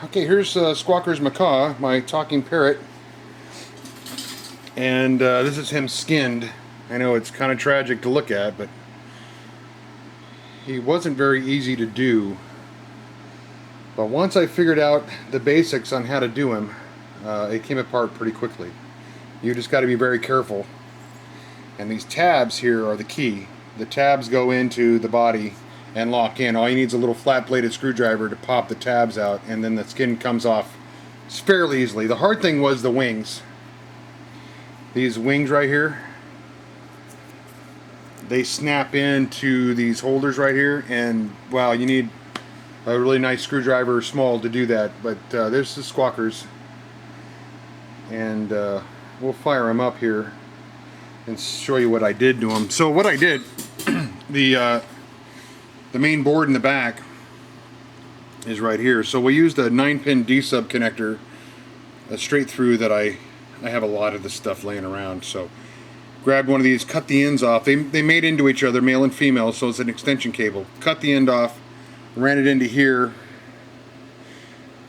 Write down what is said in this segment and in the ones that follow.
Okay, here's Squawkers Macaw, my talking parrot, and this is him skinned. I know it's kind of tragic to look at, but he wasn't very easy to do. But once I figured out the basics on how to do him, it came apart pretty quickly. You just got to be very careful. And these tabs here are the key. The tabs go into the body and lock in. All you need is a little flat-bladed screwdriver to pop the tabs out, and then the skin comes off fairly easily. The hard thing was the wings. These wings right here, they snap into these holders right here, and wow, you need a really nice screwdriver, small, to do that. But there's the Squawkers, and we'll fire them up here and show you what I did to them. So what I did, the main board in the back is right here. So we used a 9-pin D-sub connector straight through that I have a lot of this stuff laying around. So grabbed one of these, cut the ends off. They made into each other, male and female, so it's an extension cable. Cut the end off, ran it into here,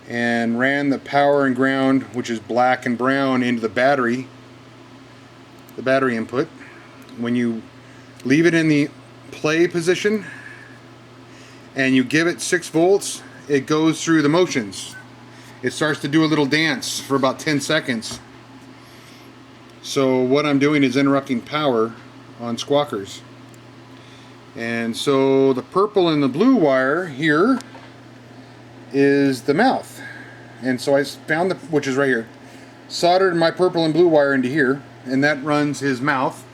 and ran the power and ground, which is black and brown, into the battery input. When you leave it in the play position and you give it 6 volts, it goes through the motions. It starts to do a little dance for about 10 seconds. So what I'm doing is interrupting power on Squawkers. And so the purple and the blue wire here is the mouth. And so I found which is right here, soldered my purple and blue wire into here, and that runs his mouth.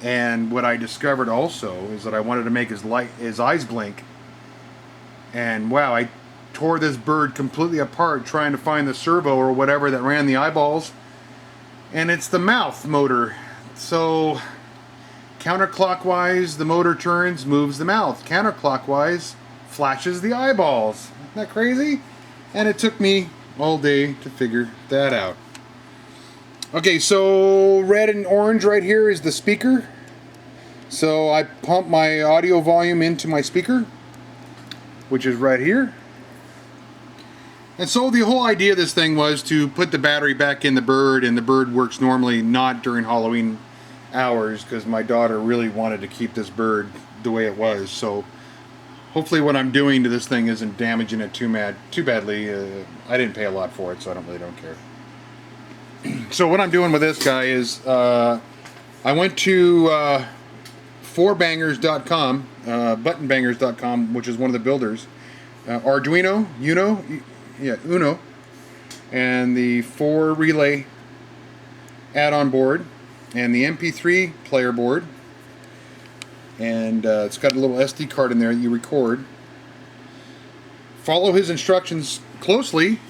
And what I discovered also is that I wanted to make his eyes blink. And wow, I tore this bird completely apart trying to find the servo or whatever that ran the eyeballs. And it's the mouth motor. So counterclockwise, the motor turns, moves the mouth. Counterclockwise, flashes the eyeballs. Isn't that crazy? And it took me all day to figure that out. Okay, so red and orange right here is the speaker. So I pump my audio volume into my speaker, which is right here. And so the whole idea of this thing was to put the battery back in the bird, and the bird works normally, not during Halloween hours, because my daughter really wanted to keep this bird the way it was. So hopefully what I'm doing to this thing isn't damaging it too badly. I didn't pay a lot for it, so I don't care. So what I'm doing with this guy is I went to 4bangers.com, buttonbangers.com, which is one of the builders. Arduino, Uno, and the 4 relay add-on board, and the MP3 player board, and it's got a little SD card in there that you record. Follow his instructions closely,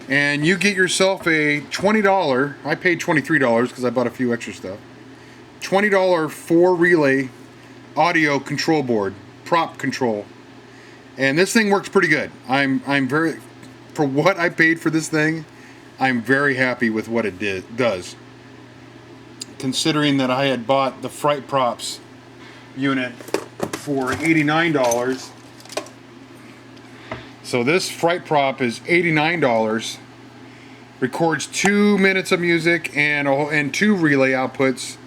and you get yourself a $20, I paid $23 because I bought a few extra stuff, $20 4 relay audio control board, prop control. And this thing works pretty good. I'm very, for what I paid for this thing, I'm very happy with what it does. Considering that I had bought the Fright Props unit for $89. So this Fright Prop is $89. Records 2 minutes of music and 2 relay outputs,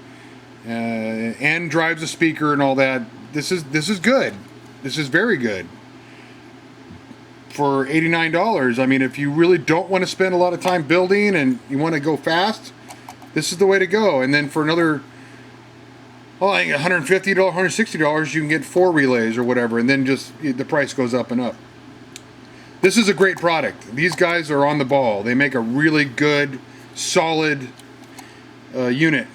and drives a speaker and all that. This is good. This is very good. For $89, I mean, if you really don't want to spend a lot of time building and you want to go fast, this is the way to go. And then for another, I think $150, $160, you can get 4 relays or whatever, and then just the price goes up and up. This is a great product. These guys are on the ball. They make a really good, solid unit,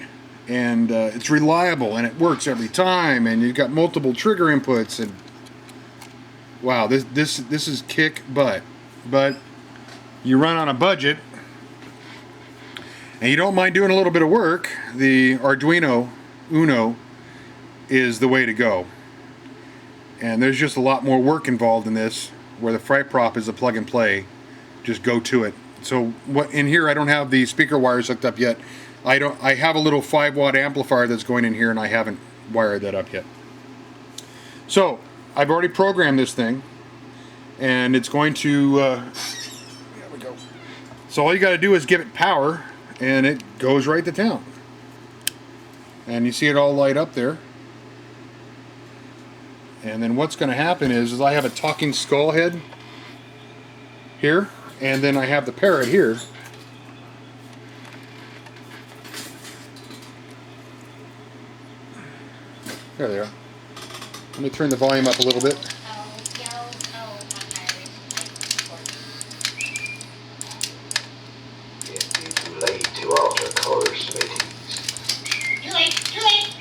and it's reliable, and it works every time, and you've got multiple trigger inputs, and wow, this is kick butt. But you run on a budget, and you don't mind doing a little bit of work, the Arduino Uno is the way to go. And there's just a lot more work involved in this, where the Fright Prop is a plug and play. Just go to it. So what in here, I don't have the speaker wires hooked up yet. I have a little 5-watt amplifier that's going in here, and I haven't wired that up yet. So I've already programmed this thing, and it's going to there we go. So all you got to do is give it power and it goes right to town. And you see it all light up there. And then what's going to happen is I have a talking skull head here, and then I have the parrot here. There they are. Let me turn the volume up a little bit. It'd be too late to alter course, mateys. Too late, too late.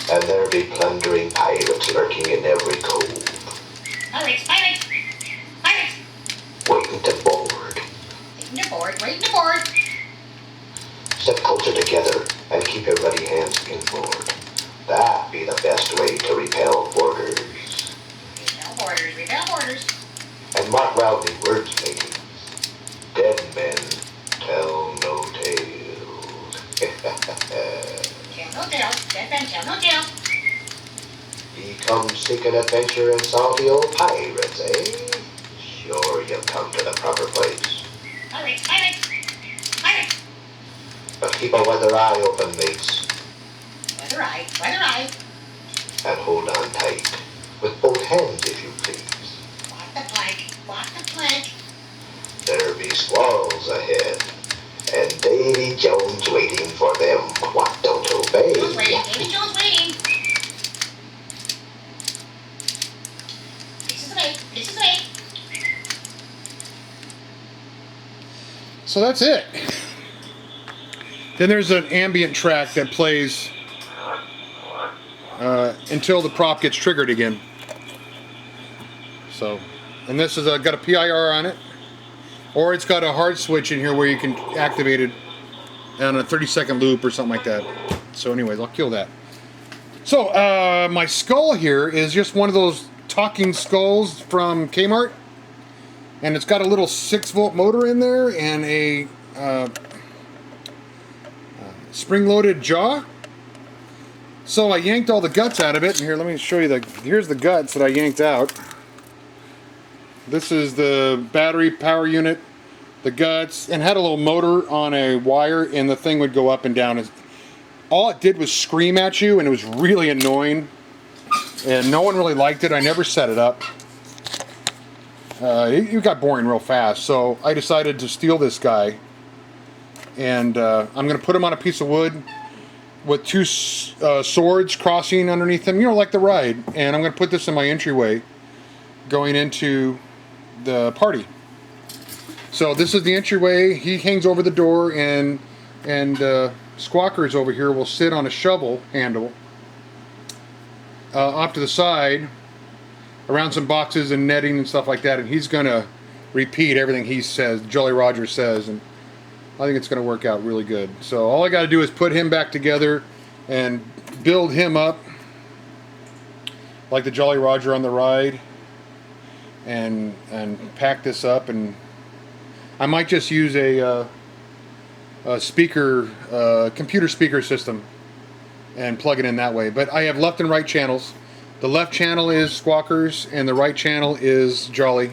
And there be plundering pirates lurking in every cove, Pirates, pirates, pirates. waiting to board. Waiting to board, waiting to board. Step closer together and keep your ready hands inboard. That be the best way to repel boarders. Repel borders, repel borders. And mark well the words, mateys. Dead men tell no tales. Tell no tales, dead men tell no tales. Ye come seeking adventure and salty old pirates, eh? Sure you've come to the proper place. Pirates, pirates, pirates. But keep a weather eye open, mates, Weather eye, weather eye. and hold on tight. With both hands, if you please. Walk the plank, walk the plank. There be squalls ahead, and Davy Jones waiting for them. What don't obey? Jones waiting, Davy Jones waiting. This is the way, this is the way. So that's it. Then there's an ambient track that plays until the prop gets triggered again. So, and this is got a PIR on it, or it's got a hard switch in here where you can activate it on a 30-second loop or something like that. So anyways, I'll kill that. So my skull here is just one of those talking skulls from Kmart, and it's got a little 6-volt motor in there and a spring-loaded jaw. So I yanked all the guts out of it, and here, let me show you here's the guts that I yanked out. This is the battery power unit, the guts, and had a little motor on a wire, and the thing would go up and down. All it did was scream at you, and it was really annoying, and no one really liked it. I never set it up. It got boring real fast, so I decided to steal this guy, and I'm going to put him on a piece of wood with two swords crossing underneath him, you know, like the ride. And I'm going to put this in my entryway going into the party. So this is the entryway. He hangs over the door, and Squawkers over here will sit on a shovel handle off to the side around some boxes and netting and stuff like that, and he's going to repeat everything he says, Jolly Roger says, and I think it's going to work out really good. So all I got to do is put him back together and build him up like the Jolly Roger on the ride, and pack this up, and I might just use a speaker, computer speaker system and plug it in that way. But I have left and right channels. The left channel is Squawkers and the right channel is Jolly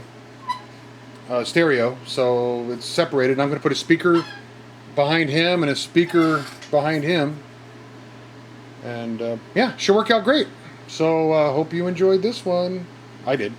stereo, so it's separated. I'm going to put a speaker behind him and a speaker behind him, and yeah, should work out great. So hope you enjoyed this one. I did.